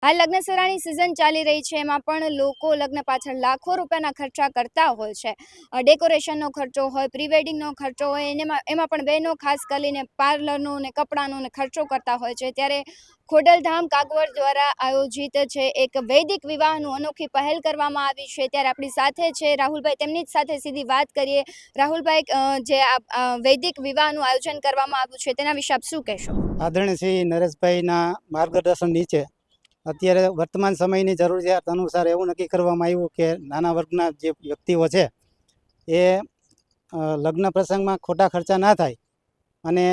હાલ લગ્નસરાની સિઝન ચાલી રહી છે, એમાં પણ લોકો લગ્ન પાછળ લાખો રૂપિયાના ખર્ચા કરતા હોય છે. ડેકોરેશનનો ખર્ચો હોય, પ્રી વેડિંગનો ખર્ચો હોય, એમાં પણ બહેનો ખાસ કરીને પાર્લરનો ને કપડાનો ને ખર્ચો કરતા હોય છે. ત્યારે ખોડલધામ કાગવડ દ્વારા આયોજિત છે એક વૈદિક વિવાહનું અનોખી પહેલ કરવામાં આવી છે. ત્યારે આપણી સાથે છે રાહુલભાઈ, તેમની જ સાથે સીધી વાત કરીએ. રાહુલભાઈ, જે આ વૈદિક વિવાહનું આયોજન કરવામાં આવ્યું છે તેના વિશે આપ શું કહેશો? આદરણીય શ્રી નરેશભાઈના માર્ગદર્શન નીચે અત્યારે વર્તમાન સમયની જરૂરિયાત અનુસાર એવું નક્કી કરવામાં આવ્યું કે નાના વર્ગના જે વ્યક્તિઓ છે એ લગ્ન પ્રસંગમાં ખોટા ખર્ચા ના થાય. અને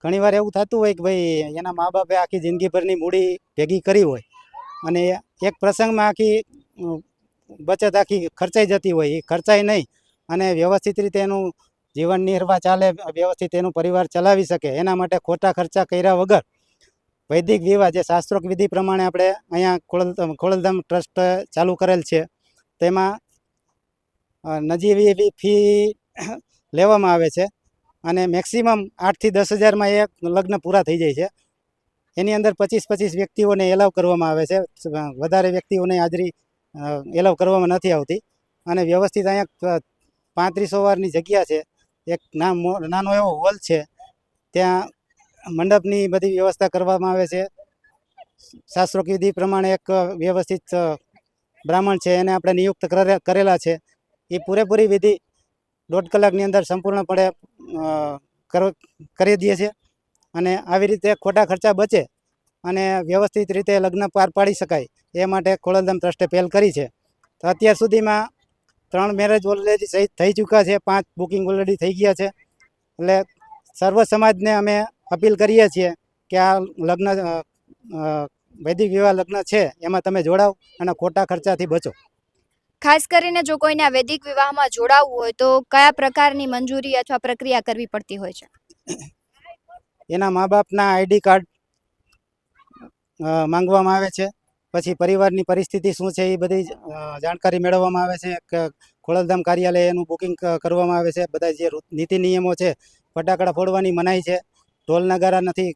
ઘણીવાર એવું થતું હોય કે ભાઈ એના મા બાપે આખી જિંદગીભરની મૂડી ભેગી કરી હોય અને એક પ્રસંગમાં આખી બચત આખી ખર્ચાઈ જતી હોય, એ ખર્ચાય નહીં અને વ્યવસ્થિત રીતે એનું જીવન નિર્વાહ ચાલે, વ્યવસ્થિત એનું પરિવાર ચલાવી શકે, એના માટે ખોટા ખર્ચા કર્યા વગર વૈદિક વિવાહ જે શાસ્ત્રોક વિધિ પ્રમાણે આપણે અહીંયા ખોડલધામ ટ્રસ્ટ ચાલુ કરેલ છે, તેમાં નજીવી એવી ફી લેવામાં આવે છે અને મેક્સિમમ 8 થી 10 હજારમાં એ લગ્ન પૂરા થઈ જાય છે. એની અંદર 25 વ્યક્તિઓને એલાવ કરવામાં આવે છે, વધારે વ્યક્તિઓને હાજરી એલાવ કરવામાં નથી આવતી. અને વ્યવસ્થિત અહીંયા 3500 વારની જગ્યા છે, એક નાનો એવો હોલ છે, ત્યાં મંડપની બધી વ્યવસ્થા કરવામાં આવે છે. શાસ્ત્રોક વિધિ પ્રમાણે એક વ્યવસ્થિત બ્રાહ્મણ છે, એને આપણે નિયુક્ત કરેલા છે. એ પૂરેપૂરી વિધિ 1.5 કલાકની અંદર સંપૂર્ણપણે કરી દઈએ છીએ અને આવી રીતે ખોટા ખર્ચા બચે અને વ્યવસ્થિત રીતે લગ્ન પાર પાડી શકાય એ માટે ખોડલધામ ટ્રસ્ટે પહેલ કરી છે. તો અત્યાર સુધીમાં 3 મેરેજ ઓલરેડી થઈ ચૂક્યા છે, 5 બુકિંગ ઓલરેડી થઈ ગયા છે. એટલે સર્વ સમાજને અમે અપીલ કરીએ છીએ કે આ લગ્ન વૈદિક વિવાહ લગ્ન છે એમાં તમે જોડાવ અને ખોટા ખર્ચાથી બચો. ખાસ કરીને જો કોઈને આ વૈદિક વિવાહમાં જોડાવવું હોય તો કયા પ્રકારની મંજૂરી અથવા પ્રક્રિયા કરવી પડતી હોય છે? એના મા બાપના આઈડી કાર્ડ માંગવામાં આવે છે, પછી પરિવારની પરિસ્થિતિ શું છે એ બધી જાણકારી મેળવવામાં આવે છે. ખોડલધામ કાર્યાલય એનું બુકિંગ કરવામાં આવે છે. બધા જે નીતિ નિયમો છે, ફટાકડા ફોડવાની મનાઈ છે, ઢોલ નગારા નથી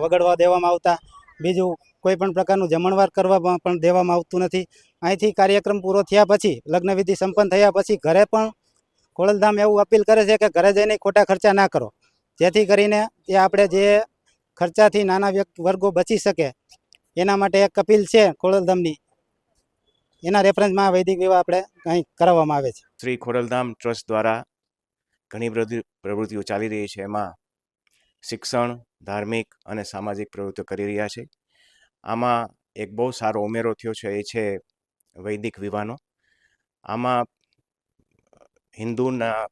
વગાડવા દેવામાં આવતા, બીજું કોઈ પણ પ્રકારનું જમણવાર કરવા પણ દેવામાં આવતું નથી. અહીંથી કાર્યક્રમ પૂરો થયા પછી, લગ્નવિધિ સંપન્ન થયા પછી ઘરે પણ ખોડલધામ એવું અપીલ કરે છે કે ઘરે જઈને ખોટા ખર્ચા ના કરો, જેથી કરીને એ આપણે જે ખર્ચાથી નાના વર્ગો બચી શકે એના માટે એક અપીલ છે ખોડલધામની. એના રેફરન્સમાં વૈદિક વિવાહ આપણે અહીં કરાવવામાં આવે છે. શ્રી ખોડલધામ ટ્રસ્ટ દ્વારા ઘણી બધી પ્રવૃત્તિઓ ચાલી રહી છે. એમાં શિક્ષણ, ધાર્મિક અને સામાજિક પ્રવૃત્તિઓ કરી રહ્યા છે. આમાં એક બહુ સારો ઉમેરો થયો છે, એ છે વૈદિક વિવાહનો. આમાં હિન્દુના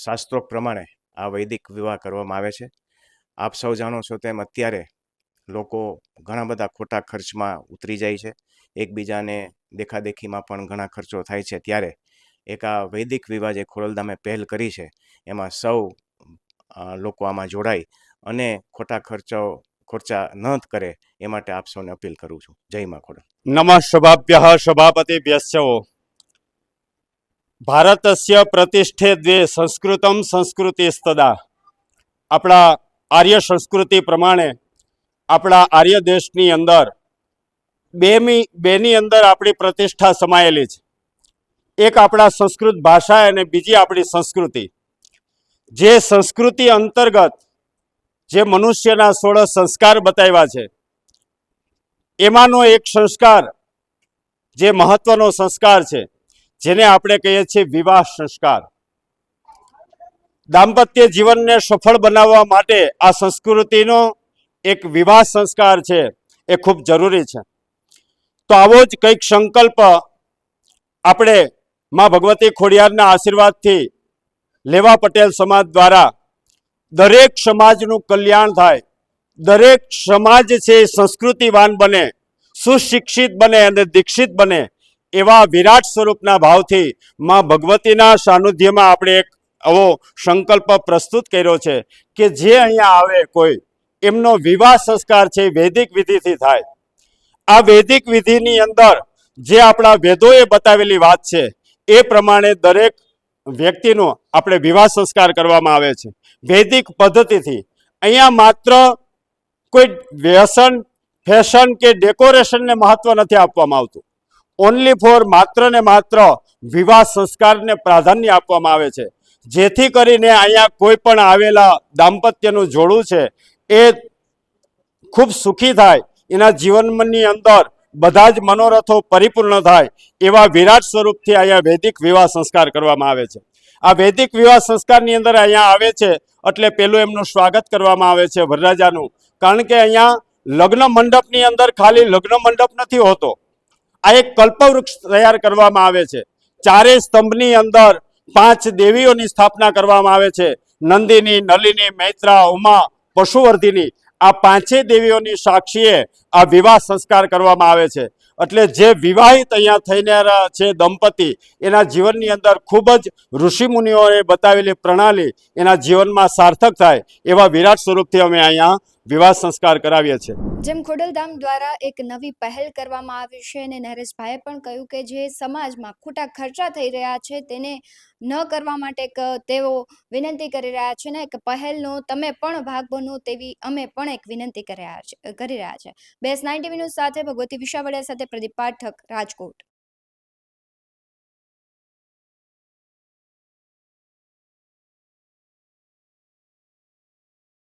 શાસ્ત્રો પ્રમાણે આ વૈદિક વિવાહ કરવામાં આવે છે. આપ સૌ જાણો છો તેમ અત્યારે લોકો ઘણા બધા ખોટા ખર્ચમાં ઉતરી જાય છે, એકબીજાને દેખાદેખીમાં પણ ઘણા ખર્ચો થાય છે. ત્યારે એક આ વૈદિક વિવાહ જે ખોડલધામે પહેલ કરી છે, એમાં સૌ લોકો આમાં જોડાય અને ખોટા ખર્ચા ન કરે એ માટે આપ સૌને અપીલ કરું છું. જય મા ખોડલ. નમઃ શુભાભ્યઃ શુભાપતિભ્યશ્ચ. ભારતસ્ય પ્રતિષ્ઠે દ્વે સંસ્કૃતમ સંસ્કૃતિસ્તદા. આપણા આર્ય સંસ્કૃતિ પ્રમાણે આપણા આર્ય દેશની અંદર બેની અંદર આપણી પ્રતિષ્ઠા સમાયેલી છે. એક આપણા સંસ્કૃત ભાષા અને બીજી આપણી સંસ્કૃતિ. જે સંસ્કૃતિ અંતર્ગત જે મનુષ્યના 16 સંસ્કાર બતાવ્યા છે, એમાંનો એક સંસ્કાર જે મહત્વનો સંસ્કાર છે, જેને આપણે કહીએ છીએ વિવાહ સંસ્કાર. દાંપત્ય જીવનને સફળ બનાવવા માટે આ સંસ્કૃતિનો એક વિવાહ સંસ્કાર છે, એ ખૂબ જરૂરી છે. તો આવો જ કંઈક સંકલ્પ આપણે માં ભગવતી ખોડિયારના આશીર્વાદથી લેવા પટેલ સમાજ દ્વારા દરેક સમાજનું કલ્યાણ થાય, દરેક સમાજ છે સંસ્કૃતિવાન બને, સુશિક્ષિત બને અને દીક્ષિત બને, એવા વિરાટ સ્વરૂપના ભાવથી માં ભગવતીના સાનિધ્યમાં આપણે એક આવો સંકલ્પ પ્રસ્તુત કર્યો છે કે જે અહીંયા આવે કોઈ, એમનો વિવાહ સંસ્કાર છે વૈદિક વિધિથી થાય. આ વૈદિક વિધિની અંદર જે આપણા વેદોએ બતાવેલી વાત છે એ પ્રમાણે દરેક વ્યક્તિનો આપણે વિવાહ સંસ્કાર કરવામાં આવે છે વૈદિક પદ્ધતિથી. અહીંયા માત્ર કોઈ વ્યસન ફેશન કે ડેકોરેશનને મહત્વ નથી આપવામાં આવતું. ઓનલી ફોર માત્ર ને માત્ર વિવાહ સંસ્કારને પ્રાધાન્ય આપવામાં આવે છે, જેથી કરીને અહીંયા કોઈ પણ આવેલા દાંપત્યનું જોડું છે એ ખૂબ સુખી થાય, એના જીવનની અંદર બધા જ મનોરથો પરિપૂર્ણ થાય એવા વિરાટ સ્વરૂપથી અહીંયા વૈદિક વિવાહ સંસ્કાર કરવામાં આવે છે. આ વૈદિક વિવાહ સંસ્કારની અંદર અહીંયા આવે છે એટલે પેલું એમનું સ્વાગત કરવામાં આવે છે વરરાજાનું, કારણ કે અહીંયા લગ્ન મંડપની અંદર ખાલી લગ્ન મંડપ નથી હોતો, આ એક કલ્પવૃક્ષ તૈયાર કરવામાં આવે છે. ચારેય સ્તંભની અંદર 5 દેવીઓની સ્થાપના કરવામાં આવે છે, નંદિની, નલિની, મૈત્રા, ઉમા, પશુવર્ધિની. આ 5 દેવીઓની સાક્ષીએ આ વિવાહ સંસ્કાર કરવામાં આવે છે. એટલે જે વિવાહિત અહીંયા થઈને છે દંપતી, એના જીવનની અંદર ખૂબ જ ઋષિમુનિઓએ બતાવેલી પ્રણાલી એના જીવનમાં સાર્થક થાય એવા વિરાટ સ્વરૂપથી અમે અહીંયા વિવાહ સંસ્કાર કરાવીએ છીએ. જેમ ખોડલધામ દ્વારા એક નવી પહેલ કરવામાં આવી છે અને નરેશભાઈએ પણ કહ્યું કે જે સમાજમાં ખોટા ખર્ચા થઈ રહ્યા છે તેને ન કરવા માટે એક તેઓ વિનંતી કરી રહ્યા છે ને એક પહેલનો તમે પણ ભાગ બનો તેવી અમે પણ એક વિનંતી કરી રહ્યા છે. બેસ 9 ટીવી ન્યૂઝ સાથે ભગવતી વિશાવડિયા સાથે પ્રદીપ પાઠક, રાજકોટ.